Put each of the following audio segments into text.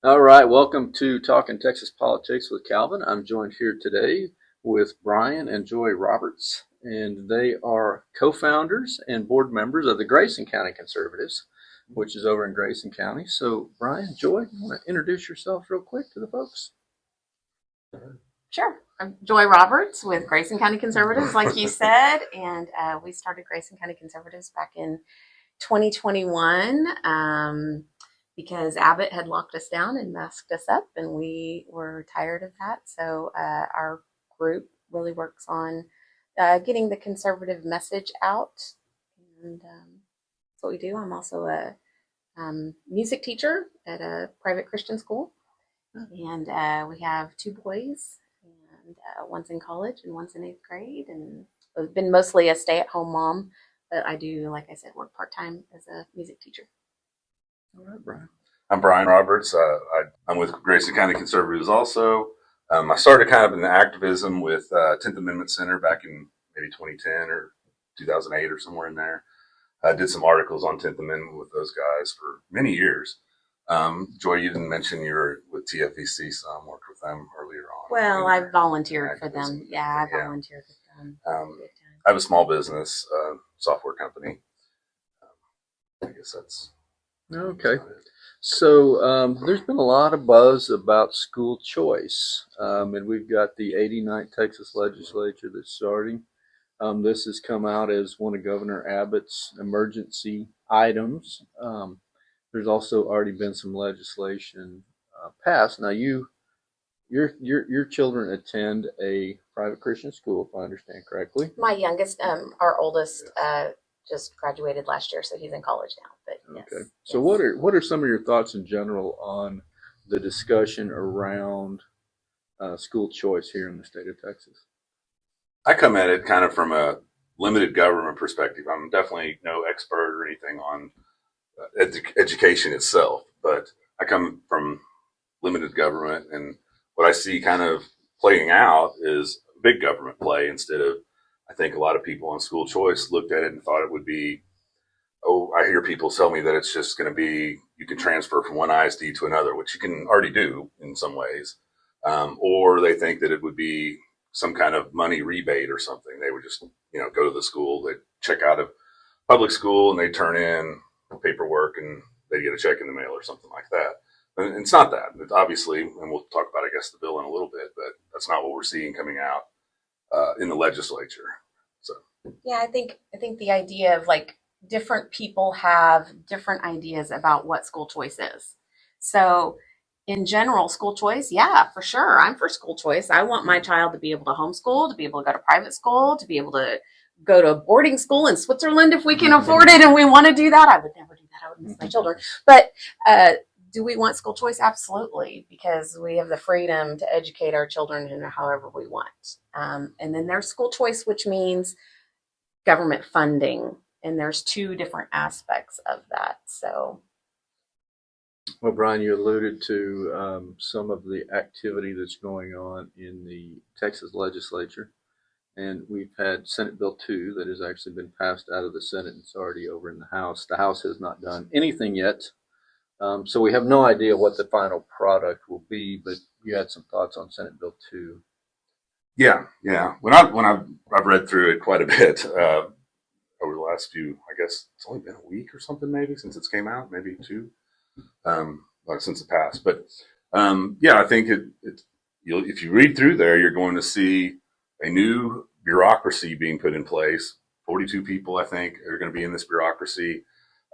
All right, welcome to Talking Texas Politics with Calvin. I'm joined here today with Brian and Joy Roberts, and they are co-founders and board members of the Grayson County Conservatives, which is over in Grayson County. So, Brian, Joy, you want to introduce yourself real quick to the folks? Sure. I'm Joy Roberts with Grayson County Conservatives, like you said, and we started Grayson County Conservatives back in 2021 because Abbott had locked us down and masked us up, and we were tired of that. So our group really works on getting the conservative message out, and that's what we do. I'm also a music teacher at a private Christian school, and we have two boys, and one's in college and one's in eighth grade. And I've been mostly a stay-at-home mom, but I do, like I said, work part-time as a music teacher. All right, Brian. I'm Brian Roberts. I'm with Grayson County Conservatives also. I started kind of in the activism with 10th Amendment Center back in maybe 2010 or 2008 or somewhere in there. I did some articles on 10th Amendment with those guys for many years. Joy, you didn't mention you were with TFEC, so I worked with them earlier on. Well, I volunteered for them. Yeah, I volunteered with them. I have a small business software company. I guess that's Okay. So there's been a lot of buzz about school choice, and we've got the 89th Texas legislature that's starting. This has come out as one of Governor Abbott's emergency items. There's also already been some legislation passed. Now, your children attend a private Christian school, if I understand correctly. My youngest, our oldest, just graduated last year, so he's in college now. But yes, Okay. So yes. what are some of your thoughts in general on the discussion around school choice here in the state of Texas? I come at it kind of from a limited government perspective. I'm definitely no expert or anything on education itself, but I come from limited government, and what I see kind of playing out is big government play instead of, I think a lot of people on school choice looked at it and thought it would be, oh, I hear people tell me that it's just going to be, you can transfer from one ISD to another, which you can already do in some ways. Or they think that it would be some kind of money rebate or something. They would just, go to the school, they check out of public school and they turn in paperwork and they get a check in the mail or something like that. And it's not that. It's obviously, and we'll talk about, I guess, the bill in a little bit, but that's not what we're seeing coming out in the legislature. So Yeah, I think the idea of like different people have different ideas about what school choice is. So in general, school choice, yeah, for sure. I'm for school choice. I want my child to be able to homeschool, to be able to go to private school, to be able to go to boarding school in Switzerland if we can afford it and we want to do that. I would never do that. I would miss my children. But do we want school choice? Absolutely, because we have the freedom to educate our children in however we want. And then there's school choice, which means government funding, and there's two different aspects of that. So Well, Brian, you alluded to some of the activity that's going on in the Texas legislature, and we've had Senate Bill 2 that has actually been passed out of the Senate and it's already over in the House. The House has not done anything yet, so we have no idea what the final product will be, but you had some thoughts on Senate Bill 2. yeah. I've read through it quite a bit over the last few, I guess it's only been a week or something maybe since it's came out, maybe two, since it passed. But I think if you read through there, you're going to see a new bureaucracy being put in place. 42 people, I think, are going to be in this bureaucracy.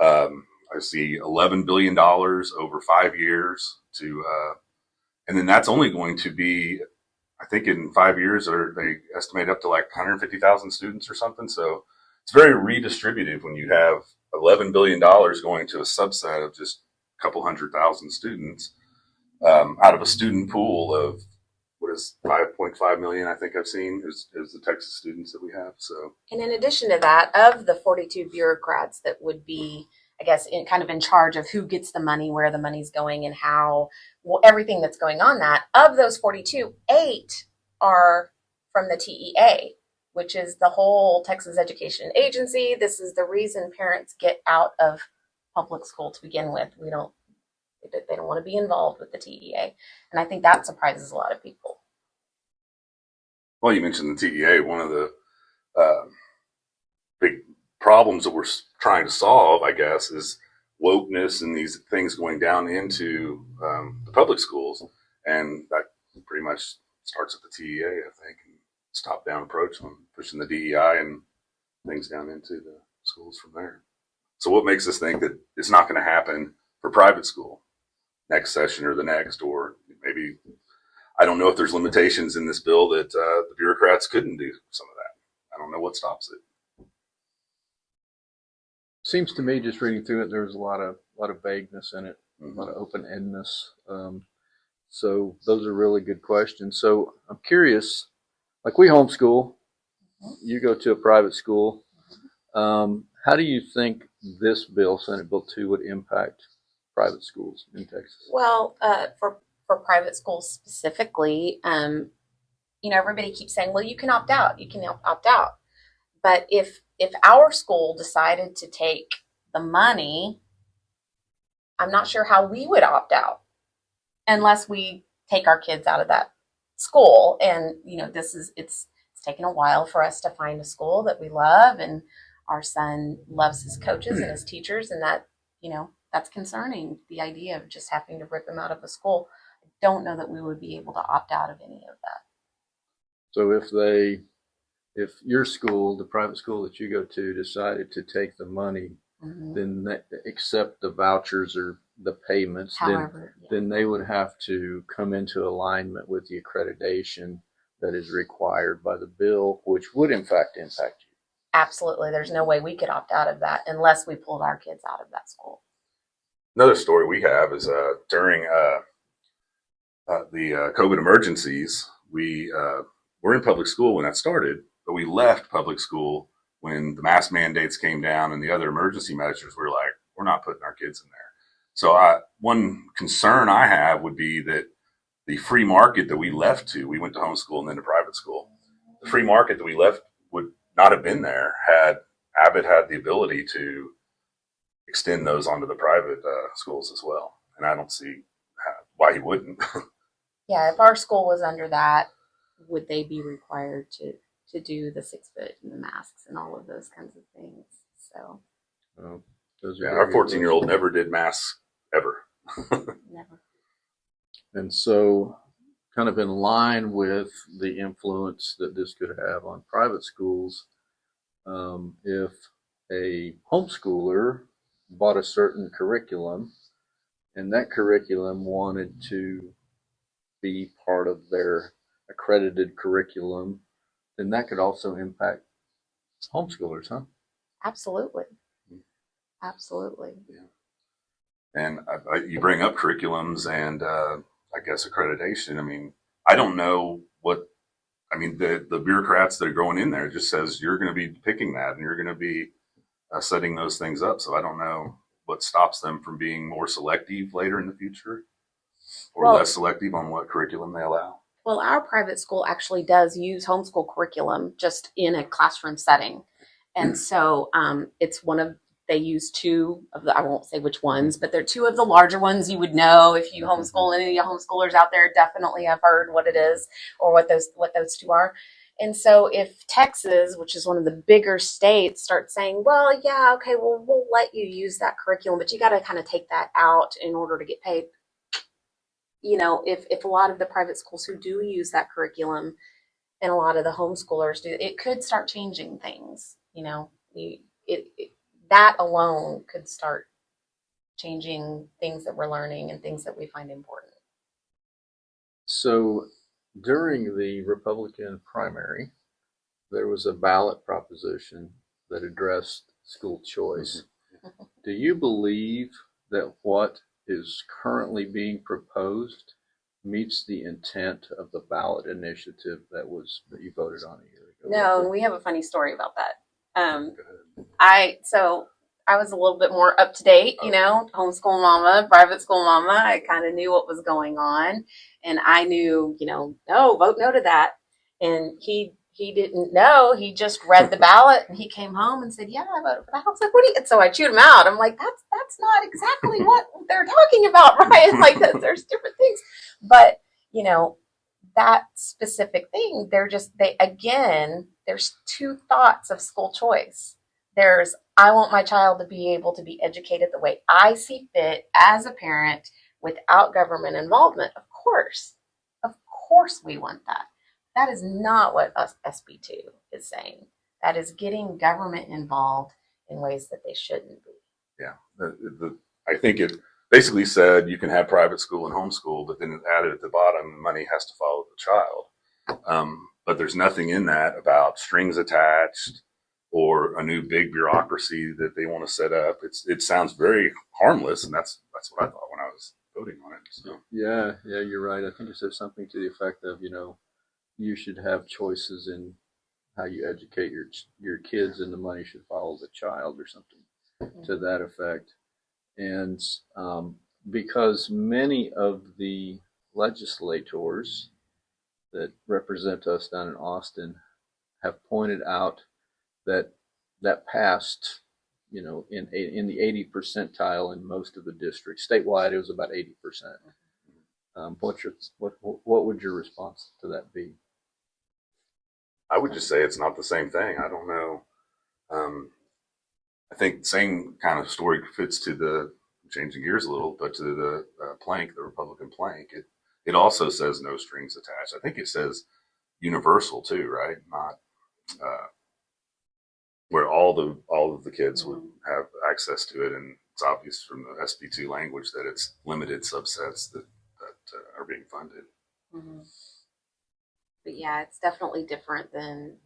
I see $11 billion over 5 years and then that's only going to be, I think in 5 years, or they estimate up to like 150,000 students or something. So it's very redistributive when you have $11 billion going to a subset of just a couple 100,000 students out of a student pool of what is 5.5 million, I think I've seen is the Texas students that we have. So, and in addition to that, of the 42 bureaucrats that would be, I guess, in charge of who gets the money, where the money's going, and how, well, everything that's going on, that of those 42, 8 are from the TEA, which is the whole Texas Education Agency. This is the reason parents get out of public school to begin with. We don't They don't want to be involved with the TEA. And I think that surprises a lot of people. Well, you mentioned the TEA. One of the big problems that we're trying to solve, I guess, is wokeness and these things going down into the public schools. And that pretty much starts at the TEA, I think, and it's top-down approach on pushing the DEI and things down into the schools from there. So what makes us think that it's not going to happen for private school next session or the next, or maybe, I don't know if there's limitations in this bill that the bureaucrats couldn't do some of that. I don't know what stops it. Seems to me, just reading through it, there's a lot of vagueness in it, a lot of open-endedness. So those are really good questions. So I'm curious, like we homeschool, you go to a private school. How do you think this bill, Senate Bill 2, would impact private schools in Texas? Well, for private schools specifically, everybody keeps saying, well, you can opt out. You can opt out. But if our school decided to take the money, I'm not sure how we would opt out unless we take our kids out of that school. And, it's taken a while for us to find a school that we love, and our son loves his coaches and his teachers, and that, that's concerning, the idea of just having to rip him out of a school. I don't know that we would be able to opt out of any of that. So if your school, the private school that you go to, decided to take the money, then accept the vouchers or the payments, then they would have to come into alignment with the accreditation that is required by the bill, which would in fact impact you. Absolutely. There's no way we could opt out of that unless we pulled our kids out of that school. Another story we have is during the COVID emergencies, we were in public school when that started, but we left public school when the mask mandates came down and the other emergency measures. We're like, we're not putting our kids in there. So one concern I have would be that the free market that we left to, we went to homeschool and then to private school. The free market that we left would not have been there had Abbott had the ability to extend those onto the private schools as well. And I don't see why he wouldn't. Yeah, if our school was under that, would they be required to do the 6 foot and the masks and all of those kinds of things? So, our 14-year-old never did masks ever. Never. And so, kind of in line with the influence that this could have on private schools, if a homeschooler bought a certain curriculum and that curriculum wanted to be part of their accredited curriculum, then that could also impact homeschoolers, huh? Absolutely. Absolutely. Yeah. And you bring up curriculums and I guess accreditation. I mean, I don't know the bureaucrats that are going in there just says you're going to be picking that and you're going to be setting those things up. So I don't know what stops them from being more selective later in the future or less selective on what curriculum they allow. Well, our private school actually does use homeschool curriculum just in a classroom setting. And so they use two of the, I won't say which ones, but they're two of the larger ones you would know if you homeschool. Any homeschoolers out there definitely have heard what it is or what those two are. And so if Texas, which is one of the bigger states, starts saying, well, yeah, okay, well, we'll let you use that curriculum, but you got to kind of take that out in order to get paid. If a lot of the private schools who do use that curriculum and a lot of the homeschoolers do, it could start changing things. That alone could start changing things that we're learning and things that we find important. So during the Republican primary, there was a ballot proposition that addressed school choice. Do you believe that what is currently being proposed meets the intent of the ballot initiative that you voted on a year ago? No, we have a funny story about that. I was a little bit more up to date, homeschool mama, private school mama. I kind of knew what was going on, and I knew, no, vote no to that. And he he didn't know. He just read the ballot and he came home and said, "Yeah, I voted for that." I was like, "What do you?" And so I chewed him out. I'm like, "That's not exactly what they're talking about, right?" Like there's different things, but you know that specific thing. They again. There's two thoughts of school choice. There's I want my child to be able to be educated the way I see fit as a parent without government involvement. Of course, we want that. That is not what SB2 is saying. That is getting government involved in ways that they shouldn't be. Yeah, I think it basically said you can have private school and homeschool, but then it added at the bottom, money has to follow the child. But there's nothing in that about strings attached or a new big bureaucracy that they want to set up. It sounds very harmless, and that's what I thought when I was voting on it. So. Yeah, you're right. I think it says something to the effect of, you should have choices in how you educate your kids, and the money should follow the child, or something to that effect. And because many of the legislators that represent us down in Austin have pointed out that passed, in the 80 percentile in most of the districts. Statewide, it was about 80%. What would your response to that be? I would just say it's not the same thing. I don't know. I think the same kind of story fits to the changing gears a little, but to the plank, the Republican plank. It also says no strings attached. I think it says universal too, right? Not where all of the kids would have access to it, and it's obvious from the SB2 language that it's limited subsets that are being funded. Mm-hmm. But yeah, it's definitely different than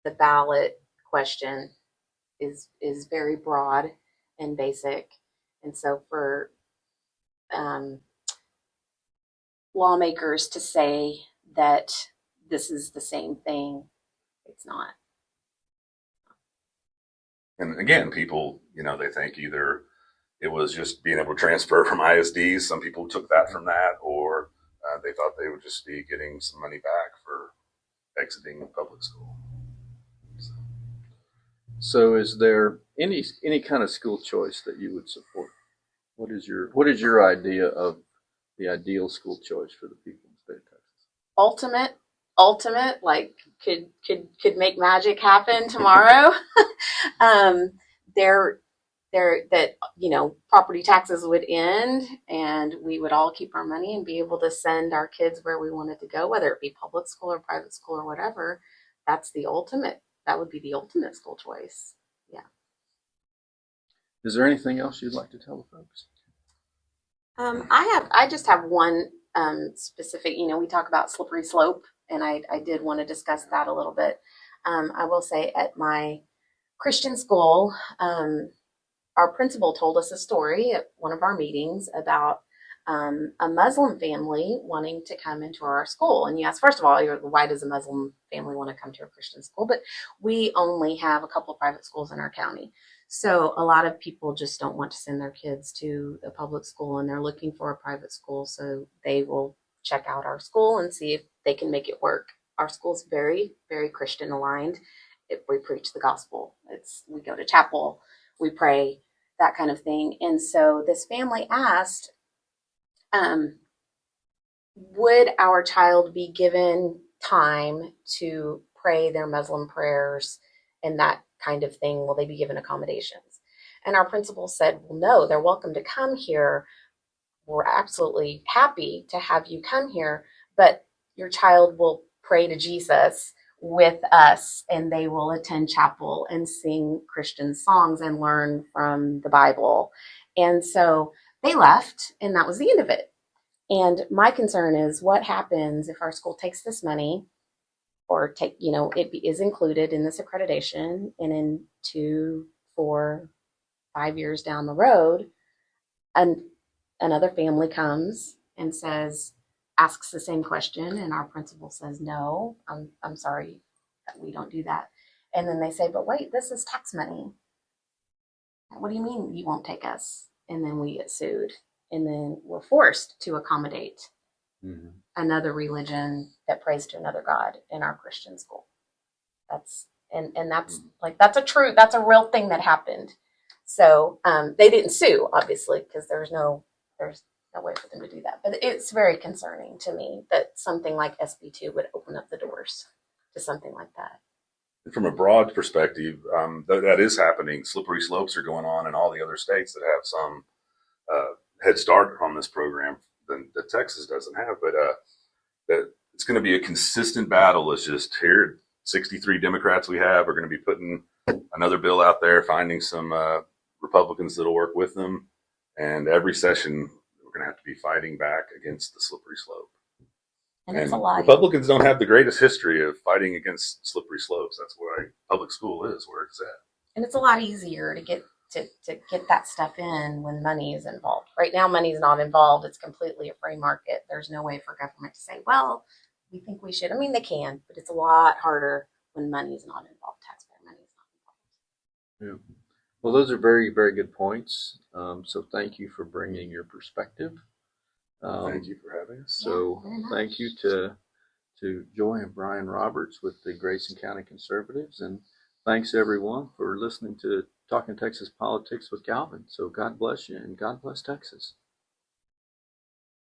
the ballot question is very broad and basic, and so for lawmakers to say that this is the same thing, it's not. And again, people, they think either it was just being able to transfer from ISDs. Some people took that from that, or they thought they would just be getting some money back for exiting public school. So is there any kind of school choice that you would support? What is your idea of the ideal school choice for the people in the state of Texas? Ultimate, like could make magic happen tomorrow. there that property taxes would end and we would all keep our money and be able to send our kids where we wanted to go, whether it be public school or private school or whatever. That would be the ultimate school choice. Yeah. Is there anything else you'd like to tell the folks? I just have one specific, we talk about slippery slope, and I did want to discuss that a little bit. I will say at my Christian school, our principal told us a story at one of our meetings about a Muslim family wanting to come into our school. And you ask, first of all, why does a Muslim family want to come to a Christian school? But we only have a couple of private schools in our county. So a lot of people just don't want to send their kids to a public school, and they're looking for a private school. So they will check out our school and see if they can make it work. Our school's very, very Christian aligned. We preach the gospel. We go to chapel, we pray, that kind of thing. And so this family asked, would our child be given time to pray their Muslim prayers and that kind of thing? Will they be given accommodations? And our principal said, well, no, they're welcome to come here. We're absolutely happy to have you come here, but your child will pray to Jesus with us, and they will attend chapel and sing Christian songs and learn from the Bible. And so they left, and that was the end of it. And my concern is what happens if our school takes this money, or it is included in this accreditation, and in 2, 4, 5 years down the road, and another family comes and asks the same question, and our principal says, no, I'm sorry, we don't do that. And then they say, but wait, this is tax money. What do you mean you won't take us? And then we get sued, and then we're forced to accommodate another religion that prays to another God in our Christian school. That's and that's like that's a real thing that happened. So they didn't sue, obviously, because there's no way for them to do that. But it's very concerning to me that something like SB2 would open up the doors to something like that. From a broad perspective, that is happening. Slippery slopes are going on in all the other states that have some head start on this program that Texas doesn't have. But that it's going to be a consistent battle. It's just here, 63 Democrats we have are going to be putting another bill out there, finding some Republicans that'll work with them. And every session, we're going to have to be fighting back against the slippery slope. And it's a lot. Republicans don't have the greatest history of fighting against slippery slopes. That's why public school is where it's at. And it's a lot easier to get that stuff in when money is involved. Right now, money is not involved. It's completely a free market. There's no way for government to say, well, we think we should. I mean, they can, but it's a lot harder when money is not involved. Taxpayer money is not involved. Yeah. Well, those are very, very good points. So thank you for bringing your perspective. Thank you for having us. So thank you to Joy and Brian Roberts with the Grayson County Conservatives. And thanks everyone for listening to Talking Texas Politics with Calvin. So God bless you and God bless Texas.